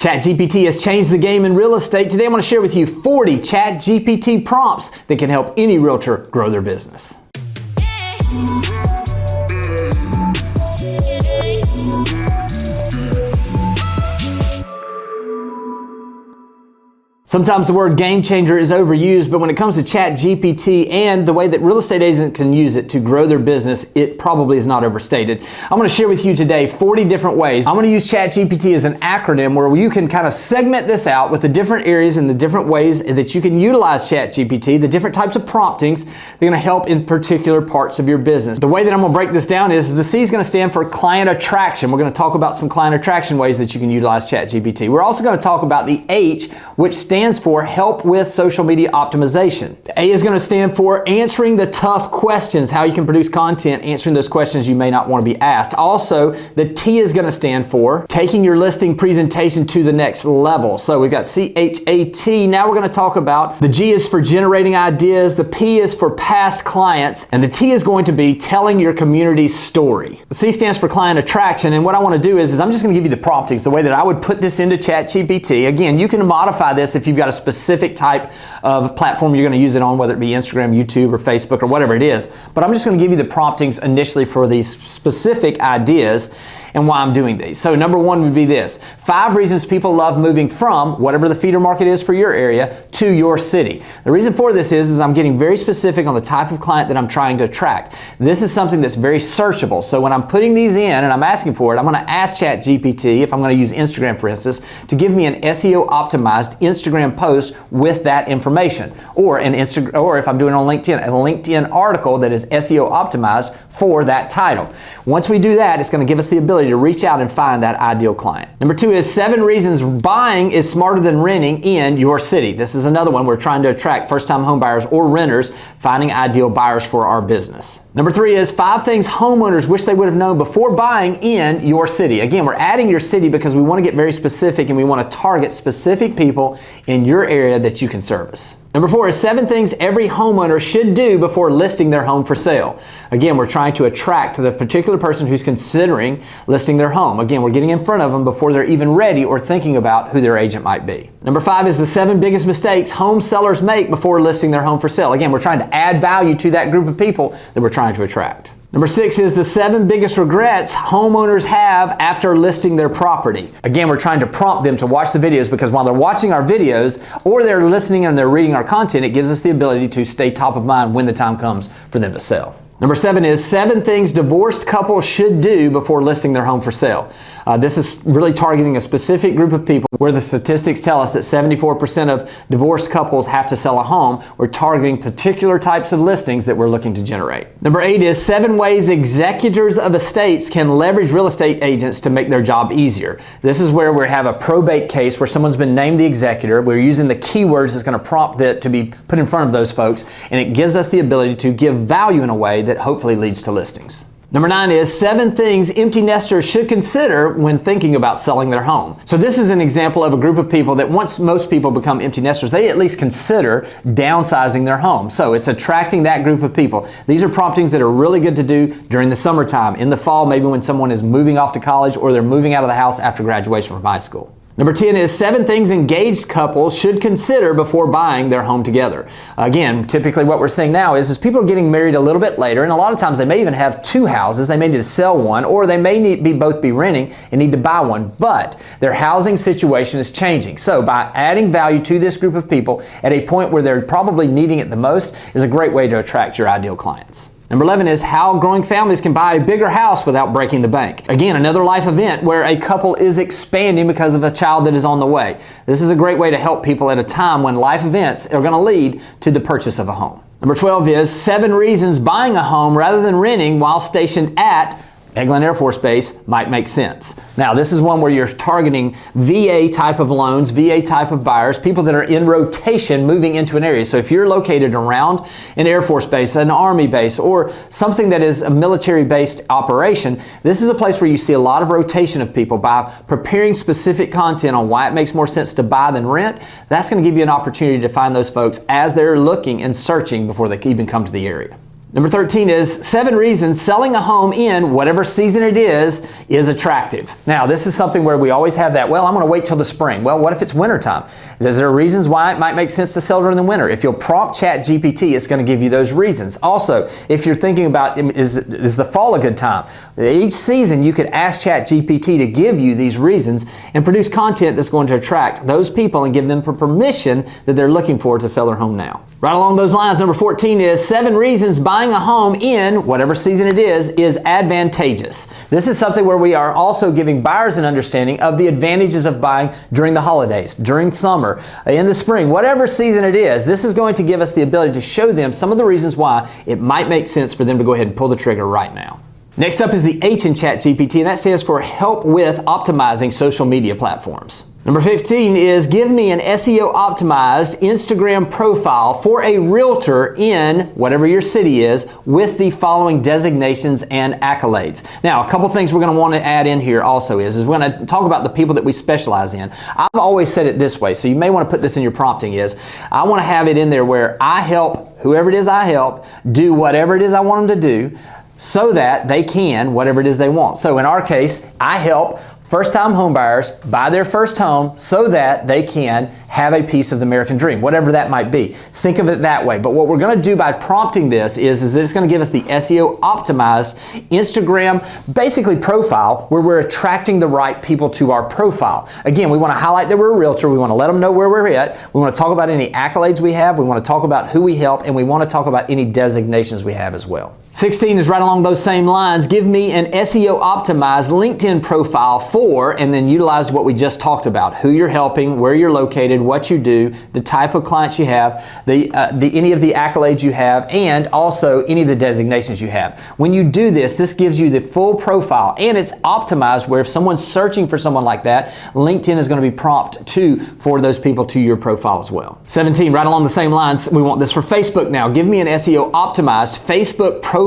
ChatGPT has changed the game in real estate. Today I'm going to share with you 40 ChatGPT prompts that can help any realtor grow their business. Sometimes the word game changer is overused, but when it comes to ChatGPT and the way that real estate agents can use it to grow their business, it probably is not overstated. I'm going to share with you today 40 different ways. I'm going to use ChatGPT as an acronym where you can kind of segment this out with the different areas and the different ways that you can utilize ChatGPT, the different types of promptings that are going to help in particular parts of your business. The way that I'm going to break this down is the C is going to stand for client attraction. We're going to talk about some client attraction ways that you can utilize ChatGPT. We're also going to talk about the H, which stands for help with social media optimization. The A is going to stand for answering the tough questions, how you can produce content, answering those questions you may not want to be asked. Also, the T is going to stand for taking your listing presentation to the next level. So we've got CHAT. Now we're going to talk about the G is for generating ideas, the P is for past clients, and the T is going to be telling your community's story. The C stands for client attraction, and what I want to do is I'm just going to give you the promptings, the way that I would put this into ChatGPT. Again, you can modify this if you've got a specific type of platform you're going to use it on, whether it be Instagram, YouTube, or Facebook, or whatever it is. But I'm just going to give you the promptings initially for these specific ideas and why I'm doing these. So number one would be this: 5 reasons people love moving from whatever the feeder market is for your area to your city. The reason for this is I'm getting very specific on the type of client that I'm trying to attract. This is something that's very searchable. So when I'm putting these in and I'm asking for it, I'm going to ask ChatGPT, if I'm going to use Instagram for instance, to give me an SEO optimized Instagram post with that information, or if I'm doing it on LinkedIn, a LinkedIn article that is SEO optimized for that title. Once we do that, it's going to give us the ability to reach out and find that ideal client. Number 2 is 7 reasons buying is smarter than renting in your city. This is another one we're trying to attract first-time home buyers or renters, finding ideal buyers for our business. Number 3 is 5 things homeowners wish they would have known before buying in your city. Again, we're adding your city because we want to get very specific and we want to target specific people in your area that you can service. Number 4 is 7 things every homeowner should do before listing their home for sale. Again, we're trying to attract the particular person who's considering listing their home. Again, we're getting in front of them before they're even ready or thinking about who their agent might be. Number 5 is the 7 biggest mistakes home sellers make before listing their home for sale. Again, we're trying to add value to that group of people that we're trying to attract. Number 6 is the 7 biggest regrets homeowners have after listing their property. Again, we're trying to prompt them to watch the videos because while they're watching our videos or they're listening and they're reading our content, it gives us the ability to stay top of mind when the time comes for them to sell. Number 7 is 7 things divorced couples should do before listing their home for sale. This is really targeting a specific group of people where the statistics tell us that 74% of divorced couples have to sell a home. We're targeting particular types of listings that we're looking to generate. Number 8 is 7 ways executors of estates can leverage real estate agents to make their job easier. This is where we have a probate case where someone's been named the executor. We're using the keywords that's going to prompt it to be put in front of those folks, and it gives us the ability to give value in a way that hopefully leads to listings. Number 9 is 7 things empty nesters should consider when thinking about selling their home. So this is an example of a group of people that once most people become empty nesters, they at least consider downsizing their home. So it's attracting that group of people. These are promptings that are really good to do during the summertime, in the fall, maybe when someone is moving off to college or they're moving out of the house after graduation from high school. Number 10 is 7 things engaged couples should consider before buying their home together. Again, typically what we're seeing now is people are getting married a little bit later, and a lot of times they may even have 2 houses. They may need to sell one, or they may both be renting and need to buy one, but their housing situation is changing. So by adding value to this group of people at a point where they're probably needing it the most is a great way to attract your ideal clients. Number 11 is how growing families can buy a bigger house without breaking the bank. Again, another life event where a couple is expanding because of a child that is on the way. This is a great way to help people at a time when life events are going to lead to the purchase of a home. Number 12 is 7 reasons buying a home rather than renting while stationed at Eglin Air Force Base might make sense. Now, this is one where you're targeting VA type of loans, VA type of buyers, people that are in rotation moving into an area. So if you're located around an Air Force base, an Army base, or something that is a military-based operation, this is a place where you see a lot of rotation of people. By preparing specific content on why it makes more sense to buy than rent, that's going to give you an opportunity to find those folks as they're looking and searching before they even come to the area. Number 13 is 7 reasons selling a home in whatever season it is attractive. Now, this is something where we always have that, well, I'm going to wait till the spring. Well, what if it's wintertime? Is there reasons why it might make sense to sell during the winter? If you'll prompt ChatGPT, it's going to give you those reasons. Also, if you're thinking about, is the fall a good time? Each season, you could ask ChatGPT to give you these reasons and produce content that's going to attract those people and give them permission that they're looking for to sell their home now. Right along those lines, number 14 is 7 reasons buying a home in whatever season it is advantageous. This is something where we are also giving buyers an understanding of the advantages of buying during the holidays, during summer, in the spring, whatever season it is. This is going to give us the ability to show them some of the reasons why it might make sense for them to go ahead and pull the trigger right now. Next up is the H in ChatGPT, and that stands for help with optimizing social media platforms. Number 15 is give me an SEO optimized Instagram profile for a realtor in whatever your city is with the following designations and accolades. Now, a couple things we're going to want to add in here also is we're going to talk about the people that we specialize in. I've always said it this way, so you may want to put this in your prompting is, I want to have it in there where I help whoever it is I help do whatever it is I want them to do so that they can whatever it is they want. So in our case, I help first-time home buyers buy their first home so that they can have a piece of the American dream, whatever that might be. Think of it that way. But what we're going to do by prompting this is it's going to give us the SEO optimized Instagram basically profile where we're attracting the right people to our profile. Again, we want to highlight that we're a realtor. We want to let them know where we're at. We want to talk about any accolades we have. We want to talk about who we help, and we want to talk about any designations we have as well. 16 is right along those same lines. Give me an SEO optimized LinkedIn profile for, and then utilize what we just talked about, who you're helping, where you're located, what you do, the type of clients you have, any of the accolades you have, and also any of the designations you have. When you do this, this gives you the full profile, and it's optimized where if someone's searching for someone like that, LinkedIn is going to be prompt for those people to your profile as well. 17, right along the same lines, we want this for Facebook now. Give me an SEO optimized Facebook profile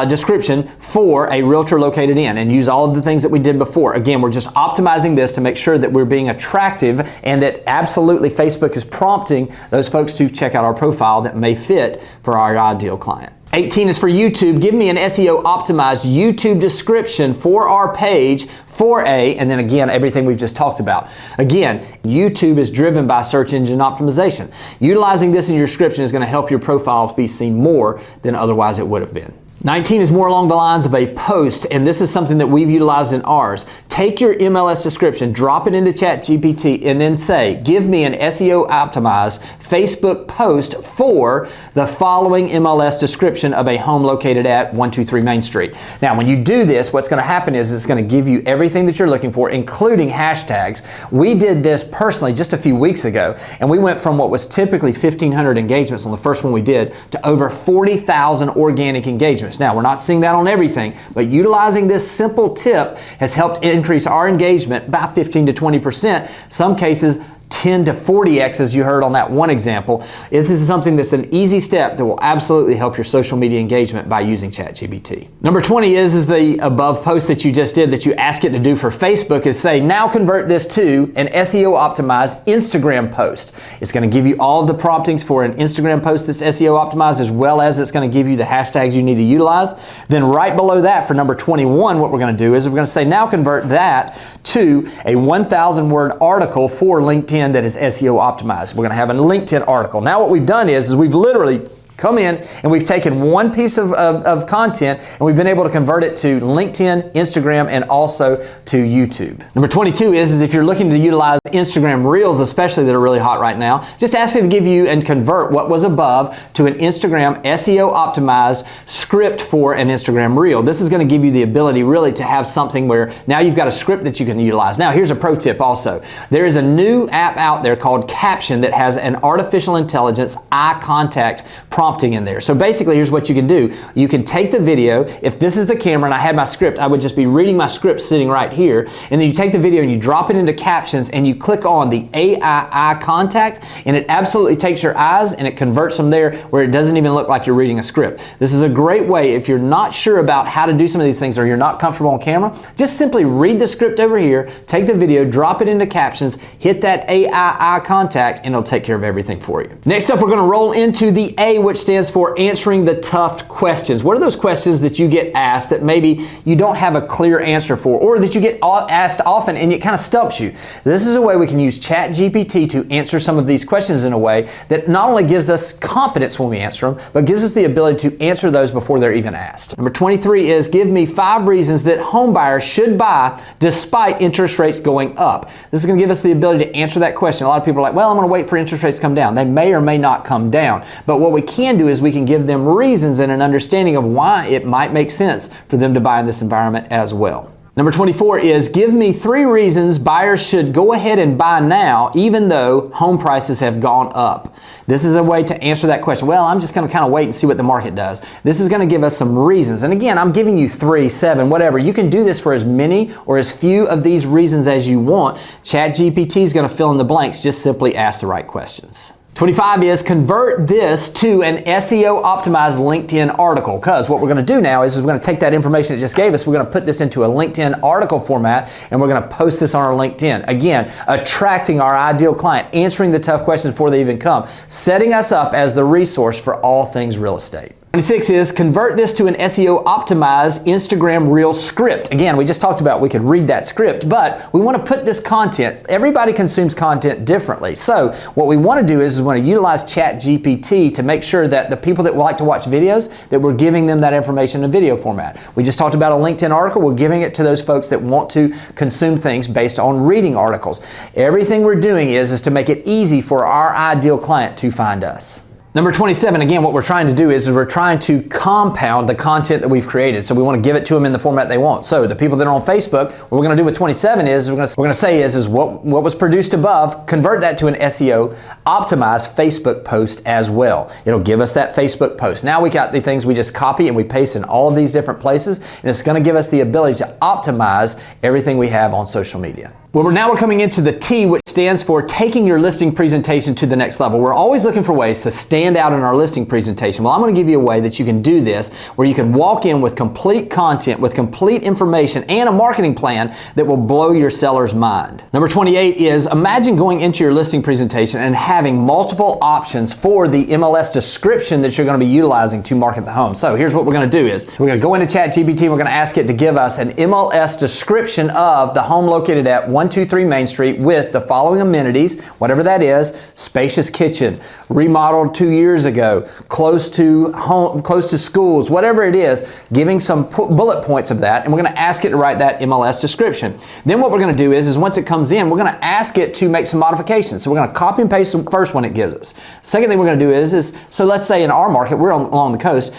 description for a realtor located in, and use all of the things that we did before. Again, we're just optimizing this to make sure that we're being attractive and that absolutely Facebook is prompting those folks to check out our profile that may fit for our ideal client. 18 is for YouTube. Give me an SEO optimized YouTube description for our page for and then again, everything we've just talked about. Again, YouTube is driven by search engine optimization. Utilizing this in your description is going to help your profile be seen more than otherwise it would have been. 19 is more along the lines of a post, and this is something that we've utilized in ours. Take your MLS description, drop it into ChatGPT, and then say, give me an SEO optimized Facebook post for the following MLS description of a home located at 123 Main Street. Now, when you do this, what's going to happen is it's going to give you everything that you're looking for, including hashtags. We did this personally just a few weeks ago, and we went from what was typically 1,500 engagements on the first one we did to over 40,000 organic engagements. Now, we're not seeing that on everything, but utilizing this simple tip has helped increase our engagement by 15 to 20%. Some cases, 10 to 40x, as you heard on that one example. This is something that's an easy step that will absolutely help your social media engagement by using ChatGPT. Number 20 is the above post that you just did that you ask it to do for Facebook is say, now convert this to an SEO optimized Instagram post. It's going to give you all of the promptings for an Instagram post that's SEO optimized, as well as it's going to give you the hashtags you need to utilize. Then right below that for number 21, what we're going to do is we're going to say, now convert that to a 1,000 word article for LinkedIn that is SEO optimized. We're going to have a LinkedIn article. Now what we've done is we've literally come in and we've taken one piece of content and we've been able to convert it to LinkedIn, Instagram, and also to YouTube. Number 22 is if you're looking to utilize Instagram Reels, especially that are really hot right now, just ask it to give you and convert what was above to an Instagram SEO optimized script for an Instagram Reel. This is going to give you the ability really to have something where now you've got a script that you can utilize. Now here's a pro tip also. There is a new app out there called Caption that has an artificial intelligence eye contact prompting in there. So basically, here's what you can do. You can take the video. If this is the camera and I had my script, I would just be reading my script sitting right here. And then you take the video and you drop it into Captions and you click on the AI eye contact, and it absolutely takes your eyes and it converts them there where it doesn't even look like you're reading a script. This is a great way if you're not sure about how to do some of these things or you're not comfortable on camera, just simply read the script over here, take the video, drop it into Captions, hit that AI eye contact, and it'll take care of everything for you. Next up, we're going to roll into the A, which stands for answering the tough questions. What are those questions that you get asked that maybe you don't have a clear answer for, or that you get asked often and it kind of stumps you? This is a way we can use ChatGPT to answer some of these questions in a way that not only gives us confidence when we answer them, but gives us the ability to answer those before they're even asked. Number 23 is give me 5 reasons that home buyers should buy despite interest rates going up. This is going to give us the ability to answer that question. A lot of people are like, well, I'm going to wait for interest rates to come down. They may or may not come down. But what we can do is we can give them reasons and an understanding of why it might make sense for them to buy in this environment as well. Number 24 is give me 3 reasons buyers should go ahead and buy now even though home prices have gone up. This is a way to answer that question. Well, I'm just going to kind of wait and see what the market does. This is going to give us some reasons. And again, I'm giving you 3, 7, whatever. You can do this for as many or as few of these reasons as you want. ChatGPT is going to fill in the blanks. Just simply ask the right questions. 25 is convert this to an SEO optimized LinkedIn article, because what we're going to do now is we're going to take that information it just gave us, we're going to put this into a LinkedIn article format, and we're going to post this on our LinkedIn. Again, attracting our ideal client, answering the tough questions before they even come, setting us up as the resource for all things real estate. 26 is convert this to an SEO optimized Instagram Reel script. Again, we just talked about we could read that script, but we want to put this content, everybody consumes content differently. So what we want to do is we want to utilize ChatGPT to make sure that the people that like to watch videos, that we're giving them that information in video format. We just talked about a LinkedIn article. We're giving it to those folks that want to consume things based on reading articles. Everything we're doing is to make it easy for our ideal client to find us. Number 27, again, what we're trying to do is we're trying to compound the content that we've created. So we want to give it to them in the format they want. So the people that are on Facebook, what we're going to do with 27 is we're going to say is what was produced above, convert that to an SEO optimized Facebook post as well. It'll give us that Facebook post. Now we got the things we just copy and we paste in all of these different places, and it's going to give us the ability to optimize everything we have on social media. Well, now we're coming into the T, which stands for taking your listing presentation to the next level. We're always looking for ways to stand out in our listing presentation. Well, I'm going to give you a way that you can do this, where you can walk in with complete content, with complete information, and a marketing plan that will blow your seller's mind. Number 28 is imagine going into your listing presentation and having multiple options for the MLS description that you're going to be utilizing to market the home. So here's what we're going to do is we're going to go into ChatGPT, we're going to ask it to give us an MLS description of the home located at 123 Main Street with the following amenities, whatever that is: spacious kitchen, remodeled 2 years ago, close to home, close to schools, whatever it is, giving some bullet points of that, and we're going to ask it to write that MLS description. Then what we're going to do is once it comes in, we're going to ask it to make some modifications. So we're going to copy and paste the first one it gives us. Second thing we're going to do is so let's say in our market, we're along the coast,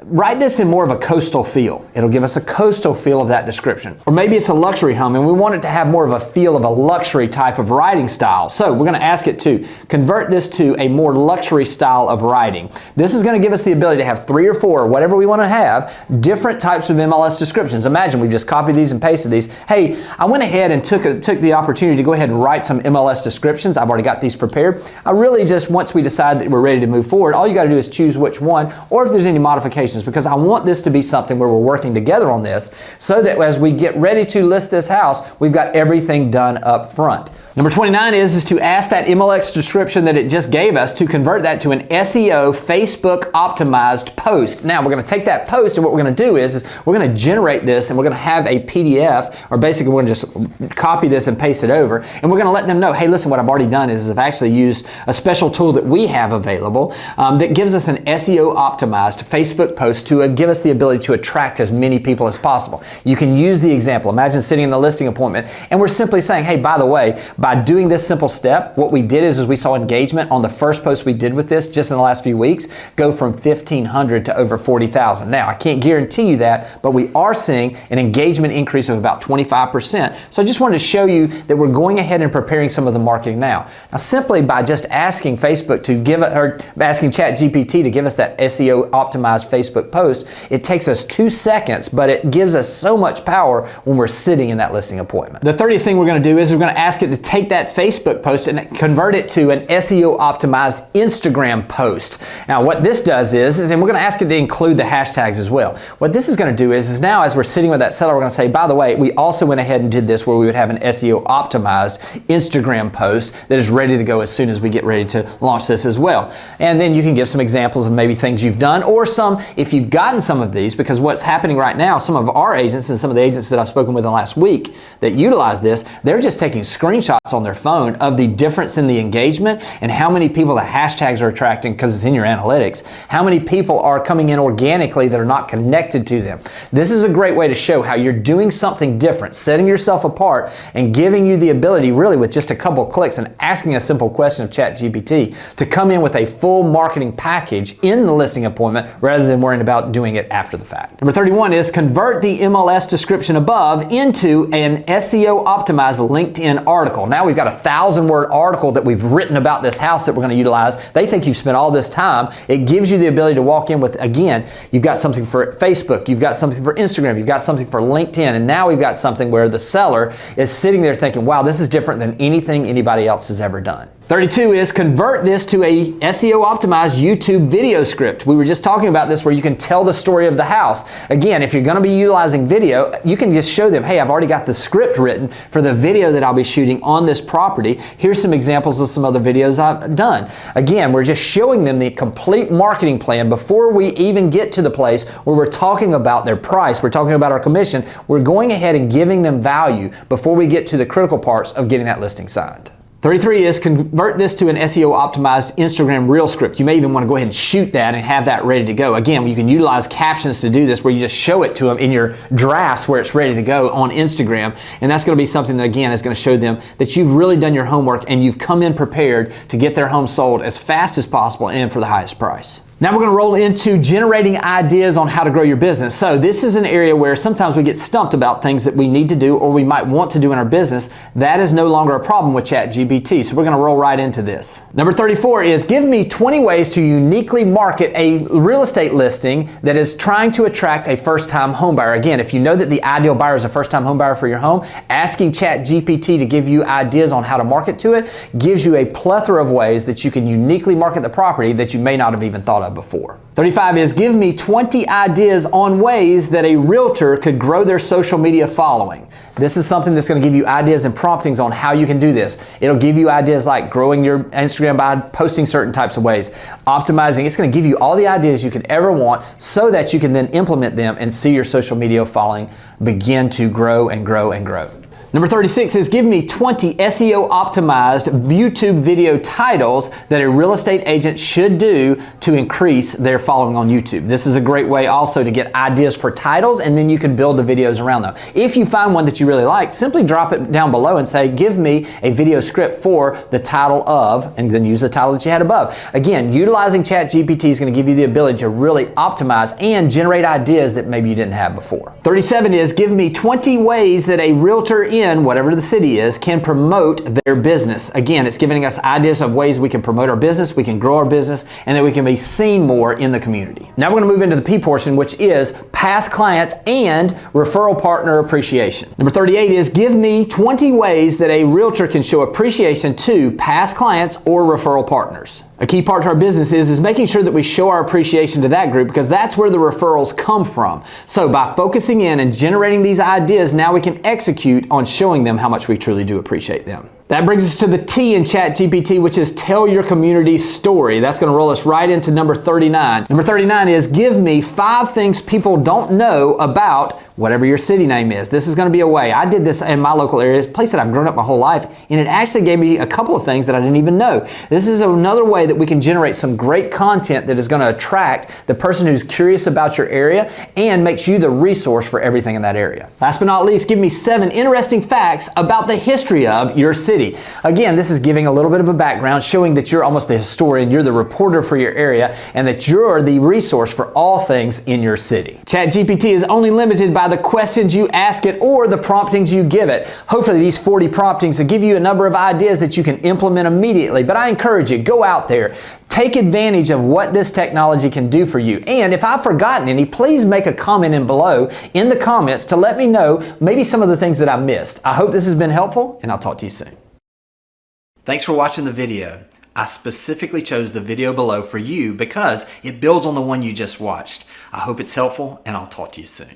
write this in more of a coastal feel. It'll give us a coastal feel of that description. Or maybe it's a luxury home and we want it to have more of a feel of a luxury type of writing style. So we're going to ask it to convert this to a more luxury style of writing. This is going to give us the ability to have 3 or 4, whatever we want to have, different types of MLS descriptions. Imagine we've just copied these and pasted these. Hey, I went ahead and took the opportunity to go ahead and write some MLS descriptions. I've already got these prepared. I really just, once we decide that we're ready to move forward, all you got to do is choose which one, or if there's any modifications, because I want this to be something where we're working together on this so that as we get ready to list this house, we've got everything done up front. Number 29 is to ask that MLS description that it just gave us to convert that to an SEO Facebook optimized post. Now we're going to take that post, and what we're going to do is we're going to generate this, and we're going to have a PDF, or basically we're going to just copy this and paste it over, and we're going to let them know, hey, listen, what I've already done is I've actually used a special tool that we have available that gives us an SEO optimized Facebook post to give us the ability to attract as many people as possible. You can use the example. Imagine sitting in the listing appointment and we're simply saying, hey, by the way, by doing this simple step, what we did is we saw engagement on the first post we did with this just in the last few weeks go from 1,500 to over 40,000. Now, I can't guarantee you that, but we are seeing an engagement increase of about 25%. So I just wanted to show you that we're going ahead and preparing some of the marketing now. Now, simply by just asking Facebook to give it, or asking ChatGPT to give us that SEO optimized Facebook post, it takes us 2 seconds, but it gives us so much power when we're sitting in that listing appointment. The 30th thing we're going to do is we're going to ask it to take that Facebook post and convert it to an SEO optimized Instagram post. Now what this does is and we're going to ask it to include the hashtags as well. What this is going to do is now as we're sitting with that seller, we're going to say, by the way, we also went ahead and did this where we would have an SEO optimized Instagram post that is ready to go as soon as we get ready to launch this as well. And then you can give some examples of maybe things you've done, or some, if you've gotten some of these, because what's happening right now, some of our agents and some of the agents that I've spoken with in the last week that utilize this, they're just taking screenshots on their phone of the difference in the engagement and how many people the hashtags are attracting, because it's in your analytics, how many people are coming in organically that are not connected to them. This is a great way to show how you're doing something different, setting yourself apart and giving you the ability really with just a couple of clicks and asking a simple question of ChatGPT to come in with a full marketing package in the listing appointment rather than worrying about doing it after the fact. Number 31 is convert the MLS description above into an SEO optimized LinkedIn article. Now we've got a 1,000-word article that we've written about this house that we're going to utilize. They think you've spent all this time. It gives you the ability to walk in with, again, you've got something for Facebook, you've got something for Instagram, you've got something for LinkedIn, and now we've got something where the seller is sitting there thinking, wow, this is different than anything anybody else has ever done. 32 is convert this to a SEO optimized YouTube video script. We were just talking about this where you can tell the story of the house. Again, if you're going to be utilizing video, you can just show them, hey, I've already got the script written for the video that I'll be shooting on this property. Here's some examples of some other videos I've done. Again, we're just showing them the complete marketing plan before we even get to the place where we're talking about their price, we're talking about our commission. We're going ahead and giving them value before we get to the critical parts of getting that listing signed. 33 is convert this to an SEO optimized Instagram reel script. You may even want to go ahead and shoot that and have that ready to go. Again, you can utilize captions to do this where you just show it to them in your drafts where it's ready to go on Instagram. And that's going to be something that, again, is going to show them that you've really done your homework and you've come in prepared to get their home sold as fast as possible and for the highest price. Now we're going to roll into generating ideas on how to grow your business. So this is an area where sometimes we get stumped about things that we need to do or we might want to do in our business. That is no longer a problem with ChatGPT. So we're going to roll right into this. Number 34 is give me 20 ways to uniquely market a real estate listing that is trying to attract a first-time home buyer. Again, if you know that the ideal buyer is a first-time home buyer for your home, asking ChatGPT to give you ideas on how to market to it gives you a plethora of ways that you can uniquely market the property that you may not have even thought of before. 35 is give me 20 ideas on ways that a realtor could grow their social media following. This is something that's going to give you ideas and promptings on how you can do this. It'll give you ideas like growing your Instagram by posting certain types of ways, optimizing. It's going to give you all the ideas you could ever want so that you can then implement them and see your social media following begin to grow and grow and grow. Number 36 is give me 20 SEO optimized YouTube video titles that a real estate agent should do to increase their following on YouTube. This is a great way also to get ideas for titles, and then you can build the videos around them. If you find one that you really like, simply drop it down below and say, give me a video script for the title of, and then use the title that you had above. Again, utilizing ChatGPT is going to give you the ability to really optimize and generate ideas that maybe you didn't have before. 37 is give me 20 ways that a realtor in whatever the city is can promote their business. Again, it's giving us ideas of ways we can promote our business, we can grow our business, and that we can be seen more in the community. Now we're going to move into the P portion, which is past clients and referral partner appreciation. Number 38 is give me 20 ways that a realtor can show appreciation to past clients or referral partners. A key part to our business is making sure that we show our appreciation to that group, because that's where the referrals come from. So by focusing in and generating these ideas, now we can execute on showing them how much we truly do appreciate them. That brings us to the T in ChatGPT, which is tell your community story. That's going to roll us right into number 39. Number 39 is give me 5 things people don't know about whatever your city name is. This is going to be a way. I did this in my local area, a place that I've grown up my whole life, and it actually gave me a couple of things that I didn't even know. This is another way that we can generate some great content that is going to attract the person who's curious about your area and makes you the resource for everything in that area. Last but not least, give me 7 interesting facts about the history of your city. Again, this is giving a little bit of a background, showing that you're almost the historian, you're the reporter for your area, and that you're the resource for all things in your city. ChatGPT is only limited by the questions you ask it or the promptings you give it. Hopefully these 40 promptings will give you a number of ideas that you can implement immediately, but I encourage you, go out there, take advantage of what this technology can do for you. And if I've forgotten any, please make a comment in below in the comments to let me know maybe some of the things that I missed. I hope this has been helpful, and I'll talk to you soon. Thanks for watching the video. I specifically chose the video below for you because it builds on the one you just watched. I hope it's helpful, and I'll talk to you soon.